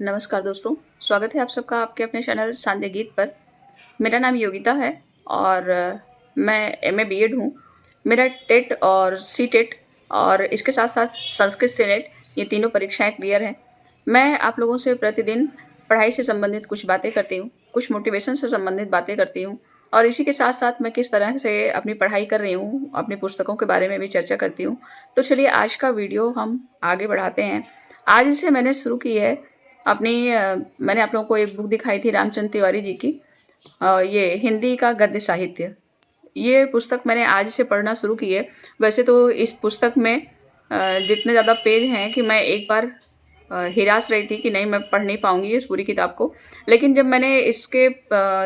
नमस्कार दोस्तों, स्वागत है आप सबका आपके अपने चैनल सांध्य गीत पर। मेरा नाम योगिता है और मैं एमए बीएड हूँ। मेरा टेट और सीटेट और इसके साथ-साथ संस्कृत सीनेट ये तीनों परीक्षाएँ क्लियर हैं। मैं आप लोगों से प्रतिदिन पढ़ाई से संबंधित कुछ बातें करती हूँ, कुछ मोटिवेशन से संबंधित बातें करती हूँ और इसी के साथ-साथ मैं किस तरह से अपनी पढ़ाई कर रही हूँ, अपनी पुस्तकों के बारे में भी चर्चा करती हूँ। तो चलिए आज का वीडियो हम आगे बढ़ाते हैं। आज से मैंने शुरू की है मैंने आप लोगों को एक बुक दिखाई थी रामचंद्र तिवारी जी की, ये हिंदी का गद्य साहित्य। ये पुस्तक मैंने आज से पढ़ना शुरू की है। वैसे तो इस पुस्तक में जितने ज़्यादा पेज हैं कि मैं एक बार हिरास रही थी कि नहीं मैं पढ़ नहीं पाऊँगी इस पूरी किताब को। लेकिन जब मैंने इसके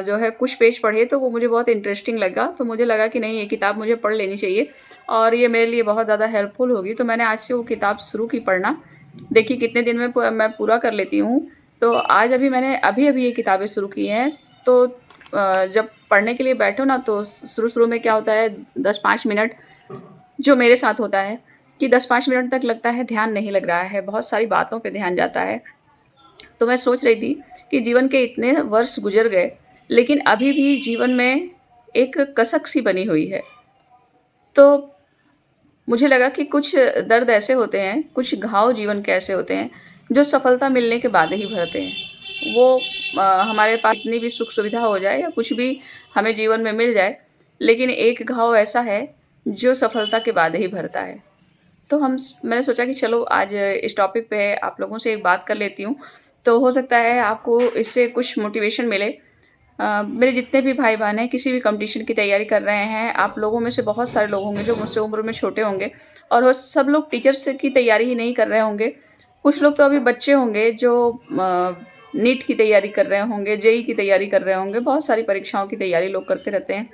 जो है कुछ पेज पढ़े तो वो मुझे बहुत इंटरेस्टिंग लगा, तो मुझे लगा कि नहीं ये किताब मुझे पढ़ लेनी चाहिए और ये मेरे लिए बहुत ज़्यादा हेल्पफुल होगी। तो मैंने आज से वो किताब शुरू की पढ़ना। देखिए कितने दिन में मैं पूरा कर लेती हूँ। तो आज मैंने अभी ये किताबें शुरू की हैं। तो जब पढ़ने के लिए बैठो ना तो शुरू-शुरू में क्या होता है 10-5 मिनट जो मेरे साथ होता है कि 10-5 मिनट तक लगता है ध्यान नहीं लग रहा है, बहुत सारी बातों पे ध्यान जाता है। तो मैं सोच रही थी कि जीवन के इतने वर्ष गुज़र गए, लेकिन अभी भी जीवन में एक कसक सी बनी हुई है। तो मुझे लगा कि कुछ दर्द ऐसे होते हैं, कुछ घाव जीवन के ऐसे होते हैं, जो सफलता मिलने के बाद ही भरते हैं। वो हमारे पास इतनी भी सुख सुविधा हो जाए या कुछ भी हमें जीवन में मिल जाए, लेकिन एक घाव ऐसा है जो सफलता के बाद ही भरता है। तो मैंने सोचा कि चलो आज इस टॉपिक पे आप लोगों से एक बात कर लेती हूँ, तो हो सकता है आपको इससे कुछ मोटिवेशन मिले। मेरे जितने भी भाई-बहन हैं, किसी भी कॉम्पिटिशन की तैयारी कर रहे हैं, आप लोगों में से बहुत सारे लोग होंगे जो मुझसे उम्र में छोटे होंगे और वो सब लोग टीचर्स की तैयारी ही नहीं कर रहे होंगे। कुछ लोग तो अभी बच्चे होंगे जो नीट की तैयारी कर रहे होंगे, जेईई की तैयारी कर रहे होंगे, बहुत सारी परीक्षाओं की तैयारी लोग करते रहते हैं।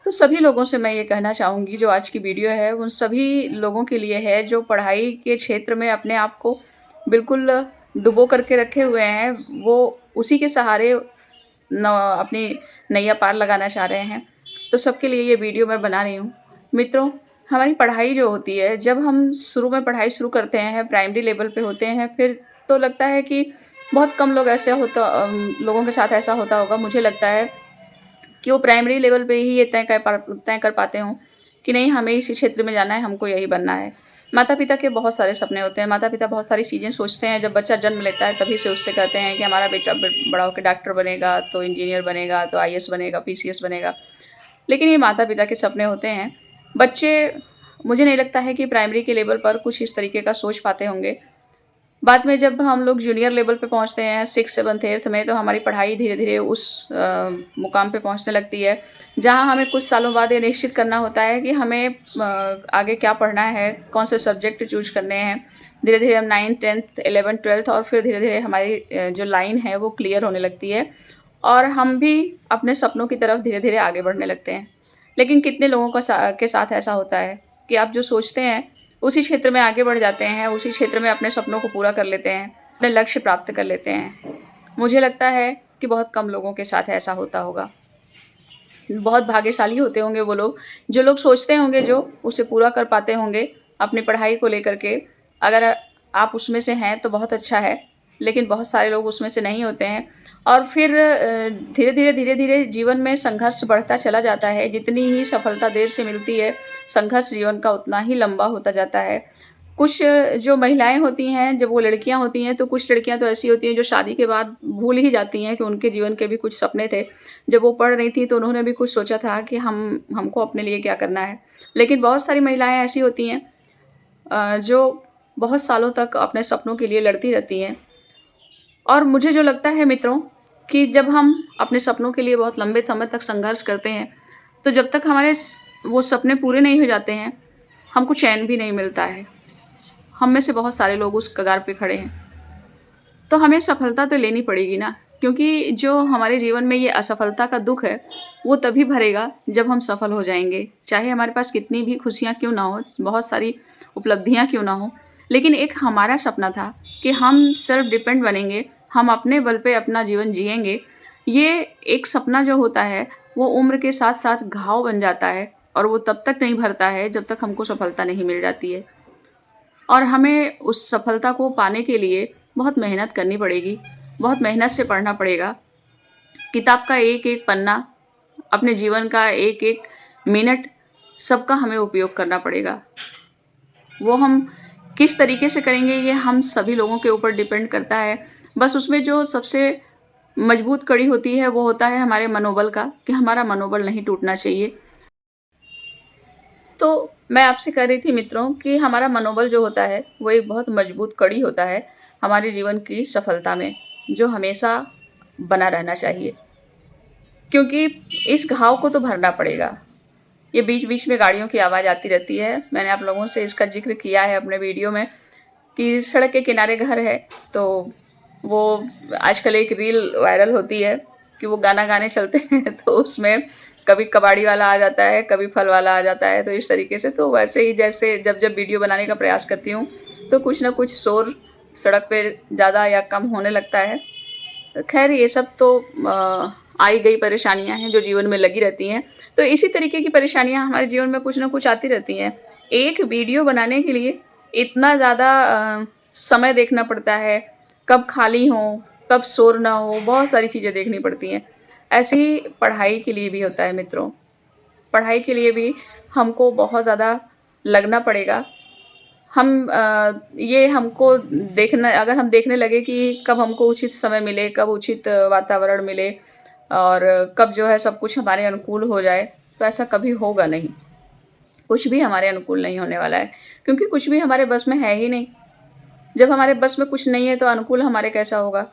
तो सभी लोगों से मैं ये कहना चाहूँगी जो आज की वीडियो है, उन सभी लोगों के लिए है जो पढ़ाई के क्षेत्र में अपने आप को बिल्कुल डुबो करके रखे हुए हैं। वो उसी के सहारे अपनी नैया पार लगाना चाह रहे हैं। तो सबके लिए ये वीडियो मैं बना रही हूँ। मित्रों, हमारी पढ़ाई जो होती है, जब हम शुरू में पढ़ाई शुरू करते हैं, प्राइमरी लेवल पे होते हैं, फिर तो लगता है कि बहुत कम लोग लोगों के साथ ऐसा होता होगा। मुझे लगता है कि वो प्राइमरी लेवल पे ही ये तय कर पाते हों कि नहीं हमें इसी क्षेत्र में जाना है, हमको यही बनना है। माता-पिता के बहुत सारे सपने होते हैं, माता-पिता बहुत सारी चीज़ें सोचते हैं। जब बच्चा जन्म लेता है तभी से उससे कहते हैं कि हमारा बेटा बड़ा होकर डॉक्टर बनेगा, तो इंजीनियर बनेगा, तो आईएएस बनेगा, पीसीएस बनेगा। लेकिन ये माता-पिता के सपने होते हैं। बच्चे मुझे नहीं लगता है कि प्राइमरी के लेवल पर कुछ इस तरीके का सोच पाते होंगे। बाद में जब हम लोग जूनियर लेवल पे पहुँचते हैं 6th 7th 8th में, तो हमारी पढ़ाई धीरे-धीरे उस मुकाम पे पहुँचने लगती है, जहाँ हमें कुछ सालों बाद ये निश्चित करना होता है कि हमें आगे क्या पढ़ना है, कौन से सब्जेक्ट चूज़ करने हैं। धीरे-धीरे हम 9th 10th 11th 12th और फिर धीरे-धीरे हमारी जो लाइन है वो क्लियर होने लगती है और हम भी अपने सपनों की तरफ धीरे-धीरे आगे बढ़ने लगते हैं। लेकिन कितने लोगों के साथ ऐसा होता है कि आप जो सोचते हैं उसी क्षेत्र में आगे बढ़ जाते हैं, उसी क्षेत्र में अपने सपनों को पूरा कर लेते हैं, अपने लक्ष्य प्राप्त कर लेते हैं। मुझे लगता है कि बहुत कम लोगों के साथ ऐसा होता होगा। बहुत भाग्यशाली होते होंगे वो लोग, जो लोग सोचते होंगे जो उसे पूरा कर पाते होंगे अपनी पढ़ाई को लेकर के। अगर आप उसमें से हैं तो बहुत अच्छा है, लेकिन बहुत सारे लोग उसमें से नहीं होते हैं और फिर धीरे-धीरे जीवन में संघर्ष बढ़ता चला जाता है। जितनी ही सफलता देर से मिलती है, संघर्ष जीवन का उतना ही लंबा होता जाता है। कुछ जो महिलाएँ होती हैं, जब वो लड़कियाँ होती हैं, तो कुछ लड़कियाँ तो ऐसी होती हैं जो शादी के बाद भूल ही जाती हैं कि उनके जीवन के भी कुछ सपने थे। जब वो पढ़ रही थी तो उन्होंने भी कुछ सोचा था कि हमको अपने लिए क्या करना है। लेकिन बहुत सारी महिलाएँ ऐसी होती हैं जो बहुत सालों तक अपने सपनों के लिए लड़ती रहती हैं। और मुझे जो लगता है मित्रों कि जब हम अपने सपनों के लिए बहुत लंबे समय तक संघर्ष करते हैं, तो जब तक हमारे वो सपने पूरे नहीं हो जाते हैं, हमको चैन भी नहीं मिलता है। हम में से बहुत सारे लोग उस कगार पे खड़े हैं। तो हमें सफलता तो लेनी पड़ेगी ना, क्योंकि जो हमारे जीवन में ये असफलता का दुःख है, वो तभी भरेगा जब हम सफल हो जाएँगे। चाहे हमारे पास कितनी भी खुशियाँ क्यों ना हो, बहुत सारी उपलब्धियाँ क्यों ना हो, लेकिन एक हमारा सपना था कि हम सेल्फ डिपेंड बनेंगे, हम अपने बल पे अपना जीवन जिएँगे। ये एक सपना जो होता है, वो उम्र के साथ-साथ घाव बन जाता है और वो तब तक नहीं भरता है जब तक हमको सफलता नहीं मिल जाती है। और हमें उस सफलता को पाने के लिए बहुत मेहनत करनी पड़ेगी, बहुत मेहनत से पढ़ना पड़ेगा। किताब का एक एक पन्ना, अपने जीवन का एक एक मिनट, सबका हमें उपयोग करना पड़ेगा। वो हम किस तरीके से करेंगे ये हम सभी लोगों के ऊपर डिपेंड करता है। बस उसमें जो सबसे मजबूत कड़ी होती है वो होता है हमारे मनोबल का, कि हमारा मनोबल नहीं टूटना चाहिए। तो मैं आपसे कह रही थी मित्रों कि हमारा मनोबल जो होता है वो एक बहुत मजबूत कड़ी होता है हमारे जीवन की सफलता में, जो हमेशा बना रहना चाहिए। क्योंकि इस घाव को तो भरना पड़ेगा। ये बीच बीच में गाड़ियों की आवाज़ आती रहती है। मैंने आप लोगों से इसका जिक्र किया है अपने वीडियो में कि सड़क के किनारे घर है, तो वो आजकल एक रील वायरल होती है कि वो गाना गाने चलते हैं तो उसमें कभी कबाड़ी वाला आ जाता है, कभी फल वाला आ जाता है। तो इस तरीके से, तो वैसे ही जैसे जब जब वीडियो बनाने का प्रयास करती हूँ तो कुछ ना कुछ शोर सड़क पे ज़्यादा या कम होने लगता है। खैर ये सब तो आई गई परेशानियां हैं जो जीवन में लगी रहती हैं। तो इसी तरीके की परेशानियां हमारे जीवन में कुछ ना कुछ आती रहती हैं। एक वीडियो बनाने के लिए इतना ज़्यादा समय देखना पड़ता है, कब खाली हो, कब शोर ना हो, बहुत सारी चीज़ें देखनी पड़ती हैं। ऐसे ही पढ़ाई के लिए भी होता है मित्रों। पढ़ाई के लिए भी हमको बहुत ज़्यादा लगना पड़ेगा। ये हमको देखना, अगर हम देखने लगे कि कब हमको उचित समय मिले, कब उचित वातावरण मिले और कब जो है सब कुछ हमारे अनुकूल हो जाए, तो ऐसा कभी होगा नहीं। कुछ भी हमारे अनुकूल नहीं होने वाला है, क्योंकि कुछ भी हमारे बस में है ही नहीं। जब हमारे बस में कुछ नहीं है तो अनुकूल हमारे कैसा होगा।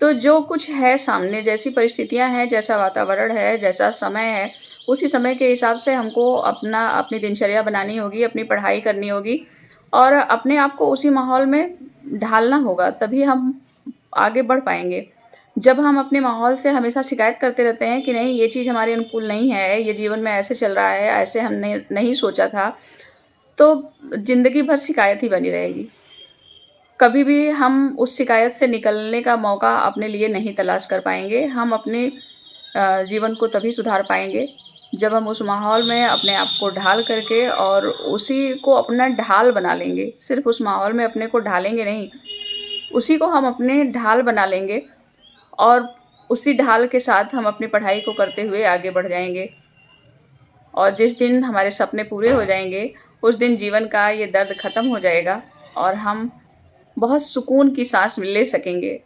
तो जो कुछ है सामने, जैसी परिस्थितियां हैं, जैसा वातावरण है, जैसा समय है, उसी समय के हिसाब से हमको अपनी दिनचर्या बनानी होगी, अपनी पढ़ाई करनी होगी और अपने आप को उसी माहौल में ढालना होगा, तभी हम आगे बढ़ पाएंगे। जब हम अपने माहौल से हमेशा शिकायत करते रहते हैं कि नहीं ये चीज़ हमारे अनुकूल नहीं है, ये जीवन में ऐसे चल रहा है, ऐसे हमने नहीं सोचा था, तो ज़िंदगी भर शिकायत ही बनी रहेगी। कभी भी हम उस शिकायत से निकलने का मौका अपने लिए नहीं तलाश कर पाएंगे। हम अपने जीवन को तभी सुधार पाएंगे जब हम उस माहौल में अपने आप को ढाल करके और उसी को अपना ढाल बना लेंगे। सिर्फ उस माहौल में अपने को ढालेंगे नहीं, उसी को हम अपने ढाल बना लेंगे और उसी ढाल के साथ हम अपनी पढ़ाई को करते हुए आगे बढ़ जाएंगे। और जिस दिन हमारे सपने पूरे हो जाएंगे, उस दिन जीवन का ये दर्द ख़त्म हो जाएगा और हम बहुत सुकून की सांस ले सकेंगे।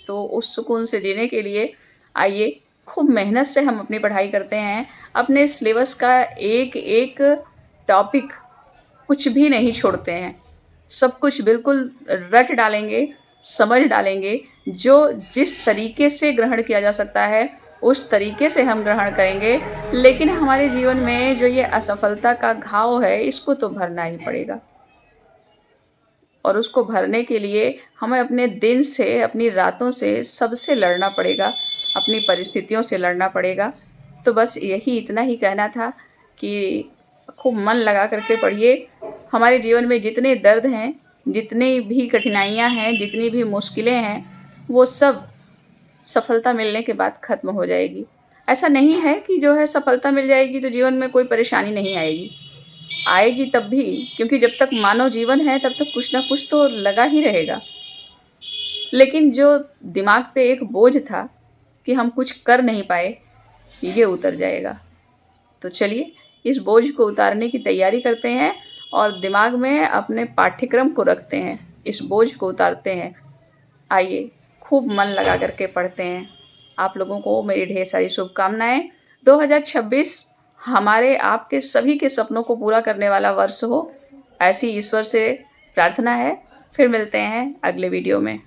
तो उस सुकून से जीने के लिए आइए खूब मेहनत से हम अपनी पढ़ाई करते हैं। अपने सिलेबस का एक एक टॉपिक कुछ भी नहीं छोड़ते हैं, सब कुछ बिल्कुल रट डालेंगे, समझ डालेंगे। जो जिस तरीके से ग्रहण किया जा सकता है उस तरीके से हम ग्रहण करेंगे। लेकिन हमारे जीवन में जो ये असफलता का घाव है, इसको तो भरना ही पड़ेगा और उसको भरने के लिए हमें अपने दिन से, अपनी रातों से, सबसे लड़ना पड़ेगा, अपनी परिस्थितियों से लड़ना पड़ेगा। तो बस यही इतना ही कहना था कि खूब मन लगा करके पढ़िए। हमारे जीवन में जितने दर्द हैं, जितनी भी कठिनाइयाँ हैं, जितनी भी मुश्किलें हैं, वो सब सफलता मिलने के बाद ख़त्म हो जाएगी। ऐसा नहीं है कि जो है सफलता मिल जाएगी तो जीवन में कोई परेशानी नहीं आएगी। आएगी तब भी, क्योंकि जब तक मानव जीवन है तब तक कुछ ना कुछ तो लगा ही रहेगा। लेकिन जो दिमाग पे एक बोझ था कि हम कुछ कर नहीं पाए, ये उतर जाएगा। तो चलिए इस बोझ को उतारने की तैयारी करते हैं और दिमाग में अपने पाठ्यक्रम को रखते हैं, इस बोझ को उतारते हैं। आइए खूब मन लगा करके पढ़ते हैं। आप लोगों को मेरी ढेर सारी शुभकामनाएं। 2026 हमारे आपके सभी के सपनों को पूरा करने वाला वर्ष हो, ऐसी ईश्वर से प्रार्थना है। फिर मिलते हैं अगले वीडियो में।